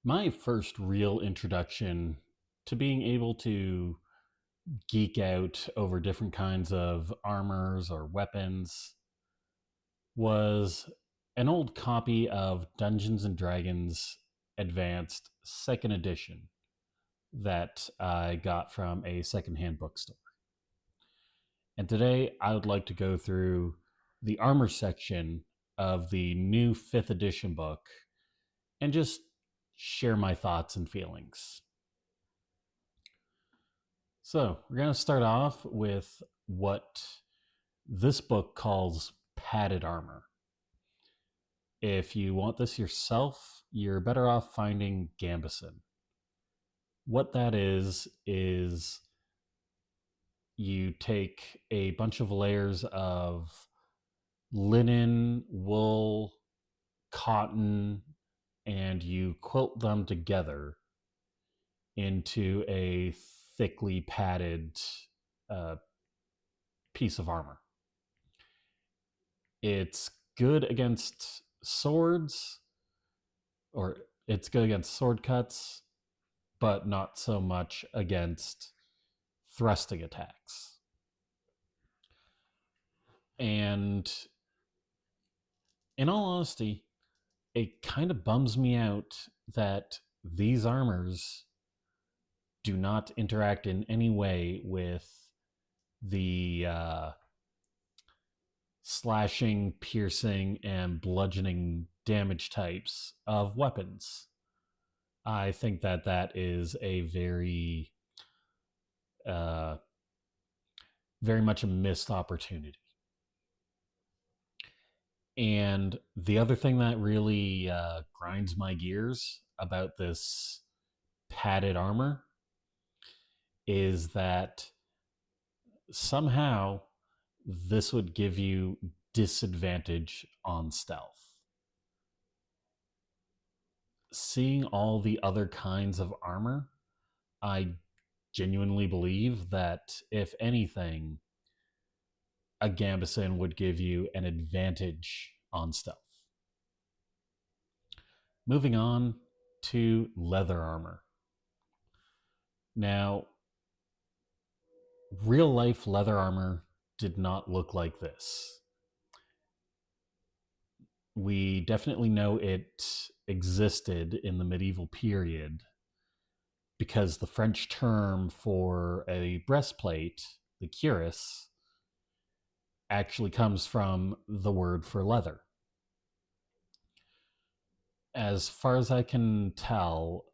My first real introduction to being able to geek out over different kinds of armors or weapons was an old copy of Dungeons and Dragons Advanced Second Edition that I got from a secondhand bookstore. And today I would like to go through the armor section of the new 5th edition book and just share my thoughts and feelings. So, we're going to start off with what this book calls padded armor. If you want this yourself, you're better off finding Gambison. What that is you take a bunch of layers of linen, wool, cotton, and you quilt them together into a thickly padded uh, piece of armor. It's good against swords, or it's good against sword cuts, but not so much against thrusting attacks. And in all honesty, it kind of bums me out that these armors do not interact in any way with the slashing, piercing, and bludgeoning damage types of weapons. I think that that is a uh, very much a missed opportunity. And the other thing that really grinds my gears about this padded armor is that somehow this would give you disadvantage on stealth. Seeing all the other kinds of armor, I genuinely believe that if anything, a Gambison would give you an advantage on stealth. Moving on to leather armor. Now, real life leather armor did not look like this. We definitely know it existed in the medieval period because the French term for a breastplate, the cuirass, actually comes from the word for leather. As far as I can tell,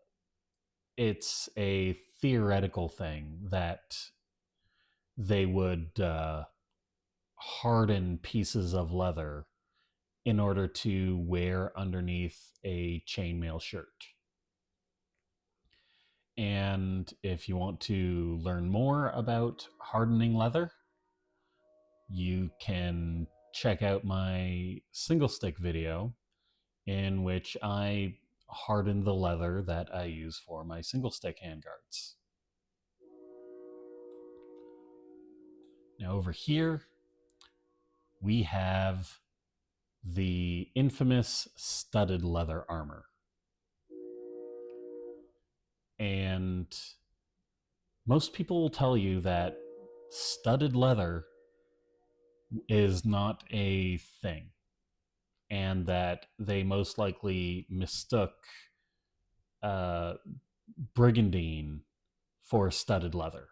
it's a theoretical thing that they would harden pieces of leather in order to wear underneath a chainmail shirt. And if you want to learn more about hardening leather, you can check out my single stick video in which I harden the leather that I use for my single stick handguards. Now, over here, we have the infamous studded leather armor. And most people will tell you that studded leather is not a thing, and that they most likely mistook uh, brigandine for studded leather.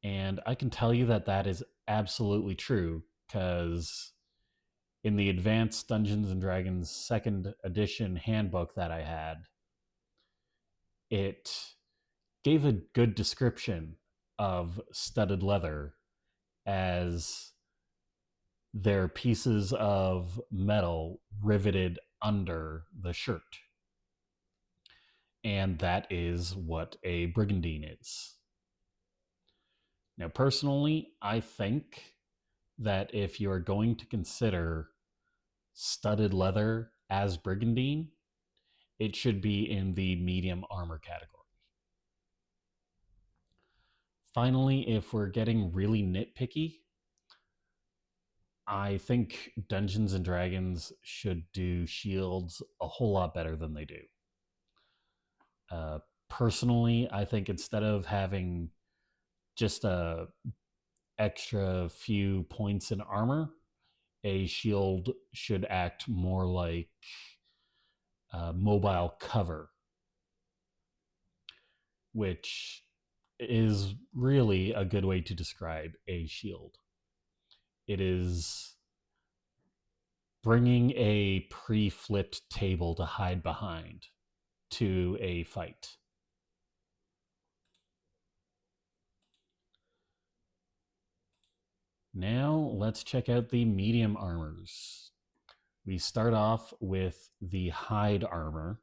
And I can tell you that that is absolutely true because in the Advanced Dungeons and Dragons second edition handbook that I had, it gave a good description of studded leather as they're pieces of metal riveted under the shirt. And that is what a brigandine is. Now, personally, I think that if you are going to consider studded leather as brigandine, it should be in the medium armor category. Finally, if we're getting really nitpicky, I think Dungeons and Dragons should do shields a whole lot better than they do. Uh, Personally, I think instead of having just a extra few points in armor, a shield should act more like mobile cover, which is really a good way to describe a shield. It is bringing a pre flipped table to hide behind to a fight. Now let's check out the medium armors. We start off with the hide armor,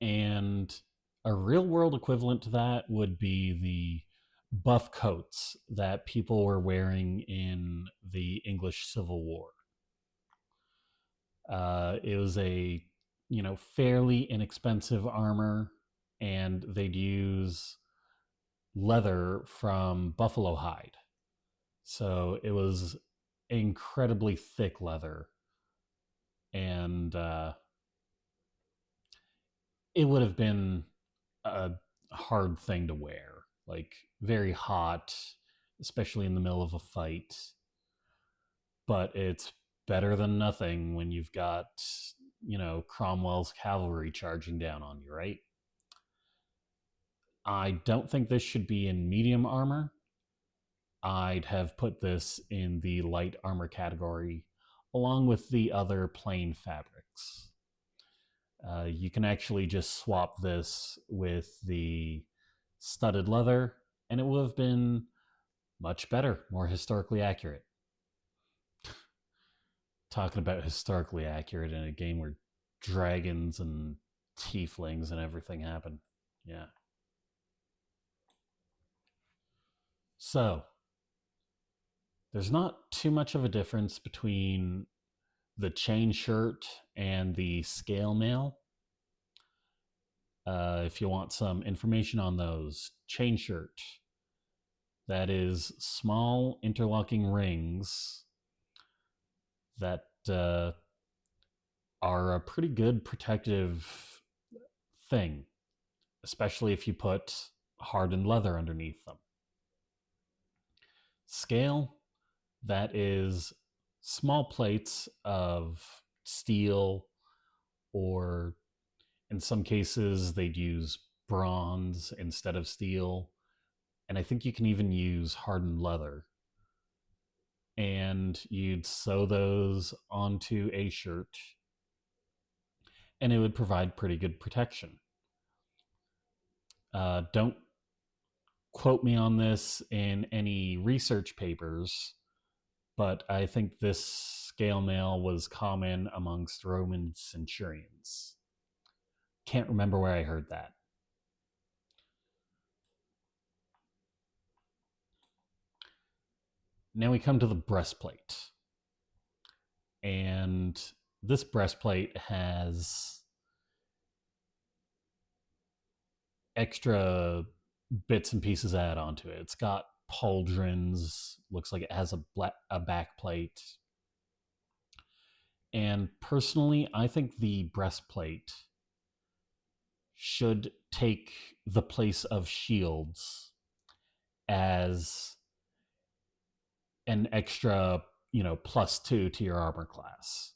and a real world equivalent to that would be the buff coats that people were wearing in the English Civil War. It was a fairly inexpensive armor, and they'd use leather from buffalo hide, so it was incredibly thick leather, and it would have been a hard thing to wear, like very hot, especially in the middle of a fight. But it's better than nothing when you've got, Cromwell's cavalry charging down on you, right? I don't think this should be in medium armor. I'd have put this in the light armor category along with the other plain fabrics. You can actually just swap this with the studded leather, and it would have been much better, more historically accurate. Talking about historically accurate in a game where dragons and tieflings and everything happen. Yeah. So, there's not too much of a difference between the chain shirt and the scale mail. If you want some information on those, chain shirt, that is small interlocking rings that are a pretty good protective thing, especially if you put hardened leather underneath them. Scale, that is small plates of steel, or in some cases, they'd use bronze instead of steel. And I think you can even use hardened leather. And you'd sew those onto a shirt, and it would provide pretty good protection. Don't quote me on this in any research papers, but I think this scale mail was common amongst Roman centurions. Can't remember where I heard that. Now we come to the breastplate. And this breastplate has extra bits and pieces added onto it. It's got pauldrons, looks like it has a back plate. And personally, I think the breastplate should take the place of shields as an extra, +2 to your armor class,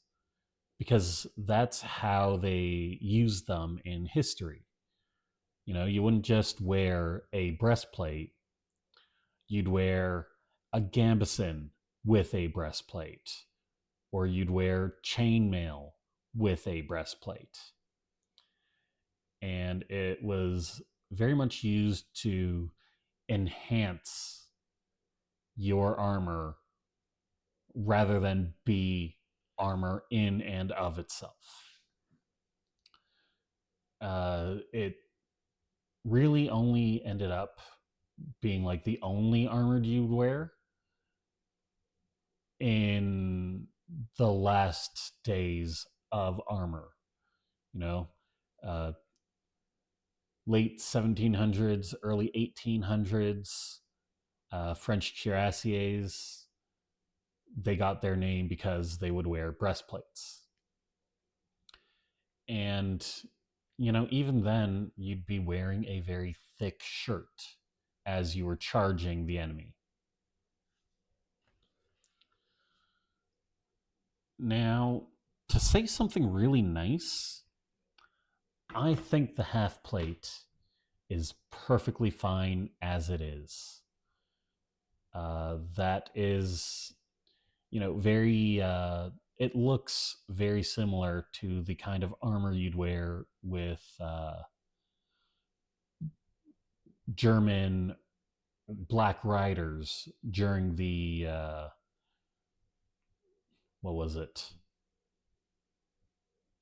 because that's how they use them in history. You wouldn't just wear a breastplate, you'd wear a gambeson with a breastplate, or you'd wear chainmail with a breastplate. And it was very much used to enhance your armor rather than be armor in and of itself. It really only ended up being like the only armor you'd wear in the last days of armor. You know, uh, late 1700s, early 1800s, French cuirassiers. they got their name because they would wear breastplates. And, even then, you'd be wearing a very thick shirt as you were charging the enemy. Now, to say something really nice, I think the half plate is perfectly fine as it is. That is, very. It looks very similar to the kind of armor you'd wear with German Black Riders during the what was it?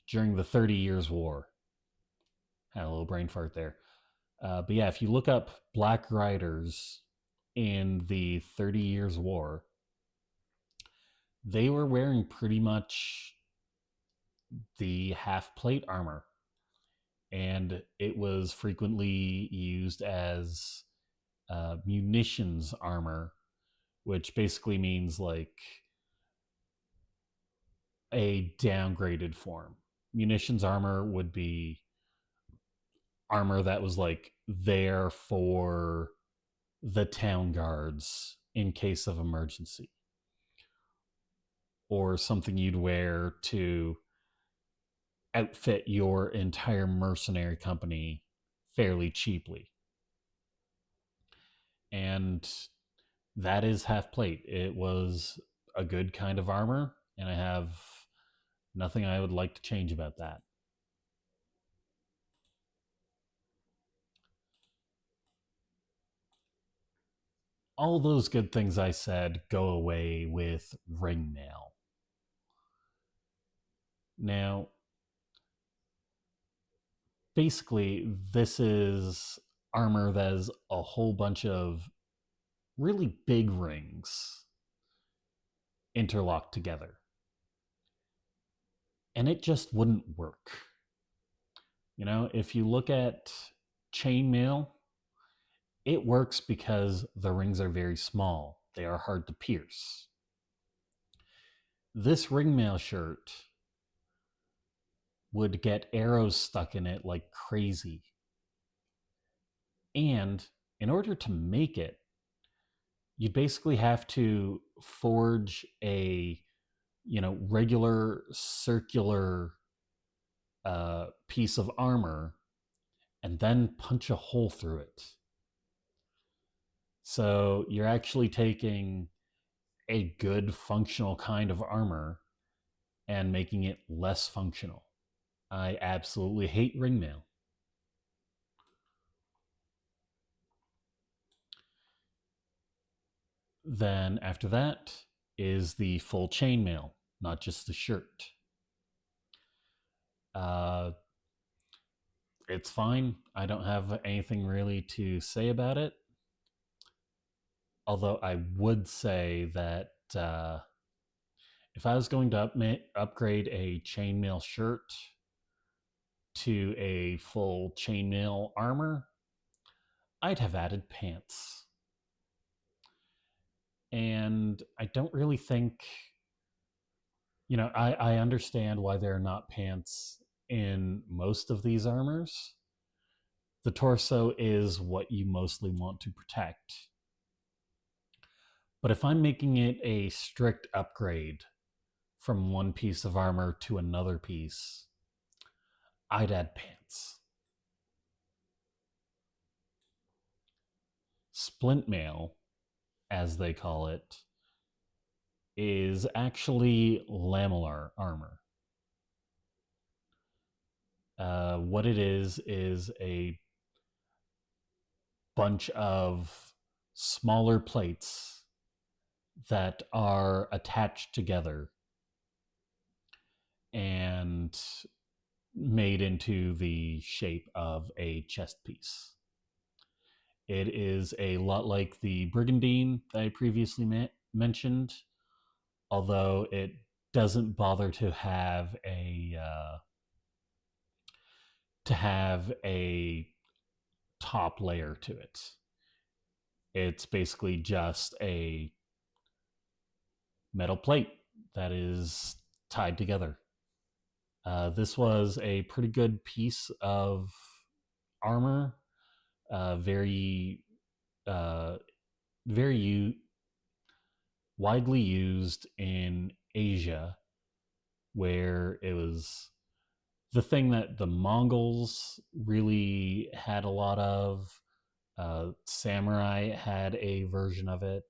During the 30 Years War. Had a little brain fart there. But yeah, if you look up Black Riders in the 30 Years War, they were wearing pretty much the half plate armor. And it was frequently used as munitions armor, which basically means like a downgraded form. Munitions armor would be armor that was like there for the town guards in case of emergency, or something you'd wear to outfit your entire mercenary company fairly cheaply. And that is half plate. It was a good kind of armor, and I have nothing I would like to change about that. All those good things I said go away with ringmail. Now, basically, this is armor that is a whole bunch of really big rings interlocked together. And it just wouldn't work. If you look at chainmail, it works because the rings are very small. They are hard to pierce. This ringmail shirt would get arrows stuck in it like crazy. And in order to make it, you basically have to forge a regular circular piece of armor and then punch a hole through it. So you're actually taking a good functional kind of armor and making it less functional. I absolutely hate ringmail. Then after that is the full chainmail, not just the shirt. Uh, it's fine. I don't have anything really to say about it. Although I would say that if I was going to upgrade a chainmail shirt to a full chainmail armor, I'd have added pants. And I don't really think, I understand why there are not pants in most of these armors. The torso is what you mostly want to protect. But if I'm making it a strict upgrade from one piece of armor to another piece, I'd add pants. Splint mail, as they call it, is actually lamellar armor. What it is a bunch of smaller plates that are attached together and made into the shape of a chest piece. It is a lot like the brigandine that I previously mentioned, although it doesn't bother to have a top layer to it. It's basically just a metal plate that is tied together. This was a pretty good piece of armor, very, uh, widely used in Asia, where it was the thing that the Mongols really had a lot of. Samurai had a version of it.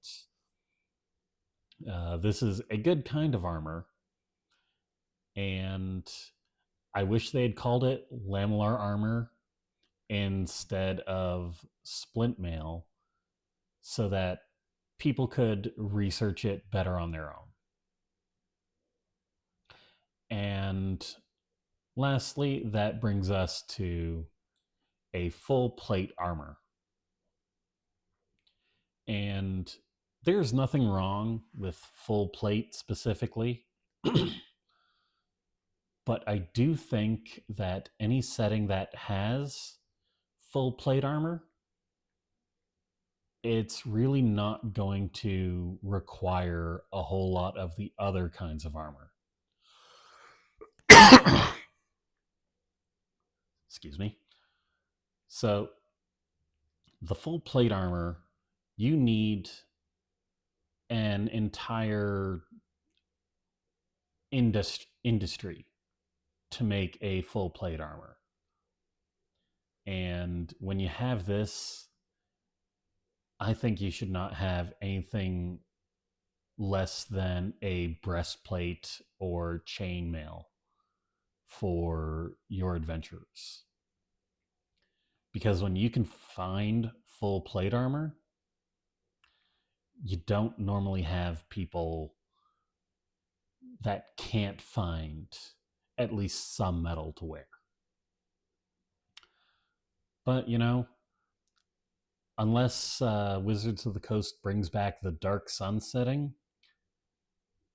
This is a good kind of armor, and I wish they had called it lamellar armor instead of splint mail so that people could research it better on their own. And lastly, that brings us to a full plate armor. And there's nothing wrong with full plate specifically. But I do think that any setting that has full plate armor, it's really not going to require a whole lot of the other kinds of armor. Excuse me. So, the full plate armor, you need an entire industry to make a full plate armor. And when you have this, I think you should not have anything less than a breastplate or chainmail for your adventures. Because when you can find full plate armor, you don't normally have people that can't find at least some metal to wear. But, unless Wizards of the Coast brings back the dark sun setting,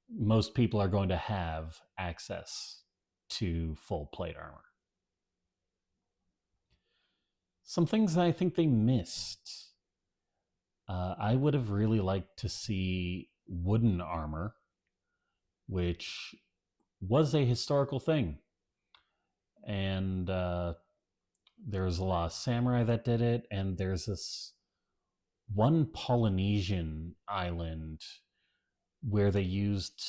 most people are going to have access to full plate armor. Some things that I think they missed. I would have really liked to see wooden armor, which was a historical thing. And there's a lot of samurai that did it, and there's this one Polynesian island where they used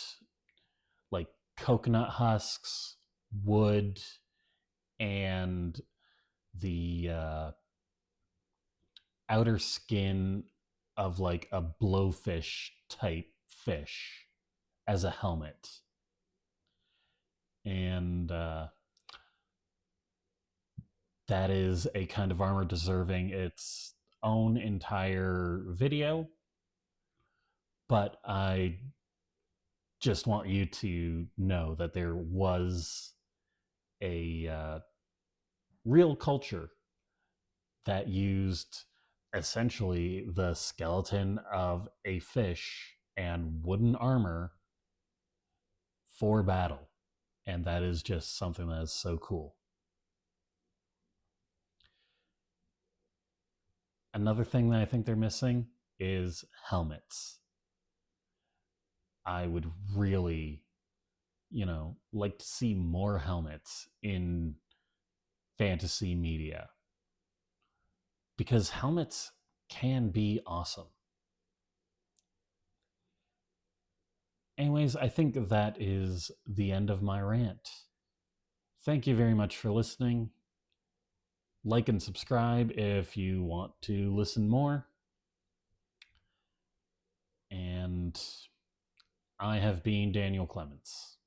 like coconut husks, wood, and the outer skin of like a blowfish type fish as a helmet. And that is a kind of armor deserving its own entire video. But I just want you to know that there was a real culture that used essentially the skeleton of a fish and wooden armor for battle. And that is just something that is so cool. Another thing that I think they're missing is helmets. I would really, like to see more helmets in fantasy media. Because helmets can be awesome. Anyways, I think that is the end of my rant. Thank you very much for listening. Like and subscribe if you want to listen more. And I have been Daniel Clements.